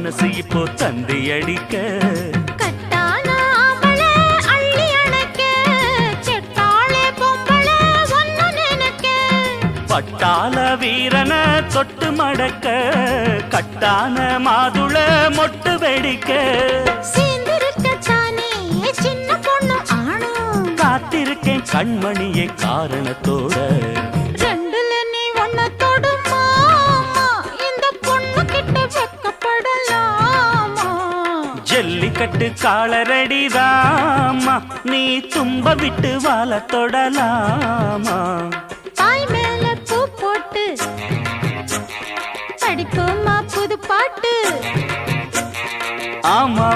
மனசு இப்போ தந்தி அடிக்க கட்டான ஆம்பளை அள்ளி அணைக்க செட்டாளே பொம்பளை ஒன்னு நினைக்க பட்டாள வீரன தொட்டு மடக்க கட்டான மாதுள மொட்டு வெடிக்க சேர்ந்திருக்கத்தானே சின்ன பொண்ணு ஆணும் காத்திருக்கேன் கண்மணியே காரணத்தோட ரெண்டுல நீ ஒன்ன தொடுமா இந்த பொண்ணு கிட்ட வெக்கப்படலாமா ஜல்லிக்கட்டு காலரடிதாமா நீ தும்ப விட்டு வாழ தொடலாமா பாய் மேல பூ போட்டு படிப்போமா புது பாட்டு ஆமா